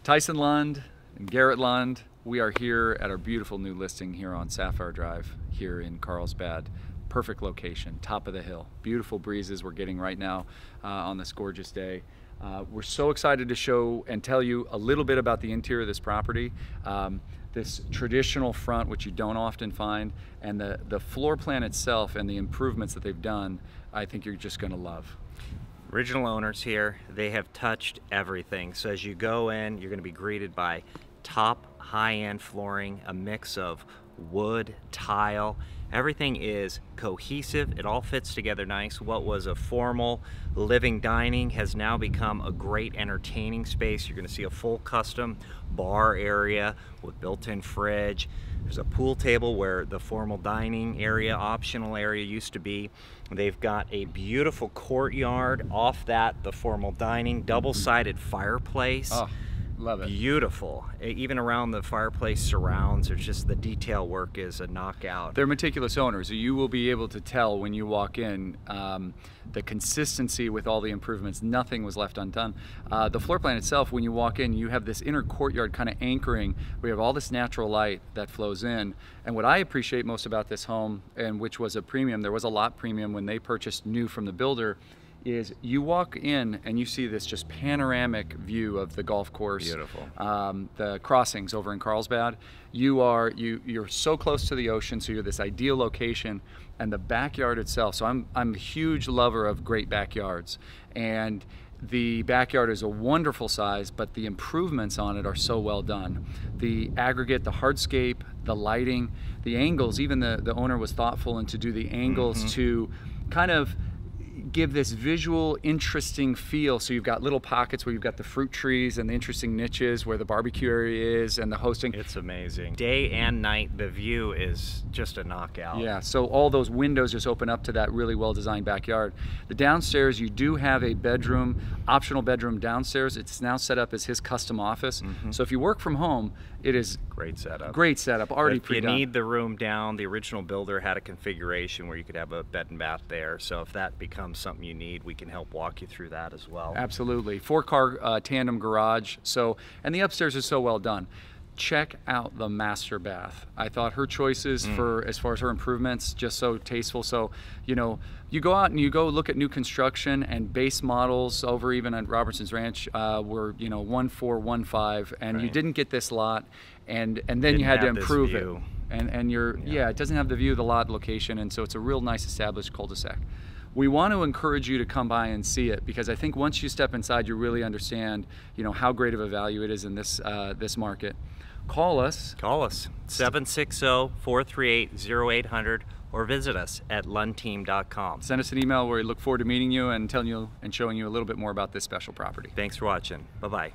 Tyson Lund and Garrett Lund. We are here at our beautiful new listing here on Sapphire Drive here in Carlsbad. Perfect location, top of the hill. Beautiful breezes we're getting right now on this gorgeous day. We're so excited to show and tell you a little bit about the interior of this property. This traditional front, which you don't often find, and the floor plan itself and the improvements that they've done, I think you're just gonna love. Original owners here, they have touched everything. So as you go in, you're going to be greeted by top high-end flooring, a mix of wood, tile. Everything is cohesive. It all fits together nice. What was a formal living dining has now become a great entertaining space. You're going to see a full custom bar area with built-in fridge. There's a pool table where the formal dining area, optional area used to be. They've got a beautiful courtyard off that, the formal dining, double-sided fireplace. Oh, love it. Beautiful. Even around the fireplace surrounds, there's just the detail work is a knockout. They're meticulous owners. You will be able to tell when you walk in the consistency with all the improvements. Nothing was left undone. The floor plan itself, when you walk in, you have this inner courtyard kind of anchoring. We have all this natural light that flows in. And what I appreciate most about this home, and which was a premium, there was a lot premium when they purchased new from the builder, is you walk in and you see this just panoramic view of the golf course. Beautiful. The crossings over in Carlsbad. You're so close to the ocean, so you're this ideal location, and the backyard itself. So I'm a huge lover of great backyards, and the backyard is a wonderful size, but the improvements on it are so well done. The aggregate, the hardscape, the lighting, the angles, even the owner was thoughtful and to do the angles to kind of give this visual, interesting feel. So you've got little pockets where you've got the fruit trees and the interesting niches where the barbecue area is and the hosting. It's amazing. Day and night, the view is just a knockout. Yeah, so all those windows just open up to that really well-designed backyard. The downstairs, you do have a bedroom, optional bedroom downstairs. It's now set up as his custom office. So if you work from home, it is great setup. Great setup, already pre-done. If you need the room down, the original builder had a configuration where you could have a bed and bath there. So if that becomes something you need, we can help walk you through that as well. Absolutely. 4-car tandem garage. So, and the upstairs is so well done. Check out the master bath. I thought her choices for as far as her improvements, just so tasteful. So, you know, you go out and you go look at new construction, and base models over even at Robertson's Ranch were, you know, 1.4, 1.5, and you didn't get this lot, and then you had to improve it. And you're it doesn't have the view of the lot location, and so it's a real nice established cul-de-sac. We want to encourage you to come by and see it, because I think once you step inside, you really understand, you know, how great of a value it is in this this market. Call us. Call us, 760-438-0800, or visit us at LundTeam.com. Send us an email where we look forward to meeting you and telling you and showing you a little bit more about this special property. Thanks for watching. Bye-bye.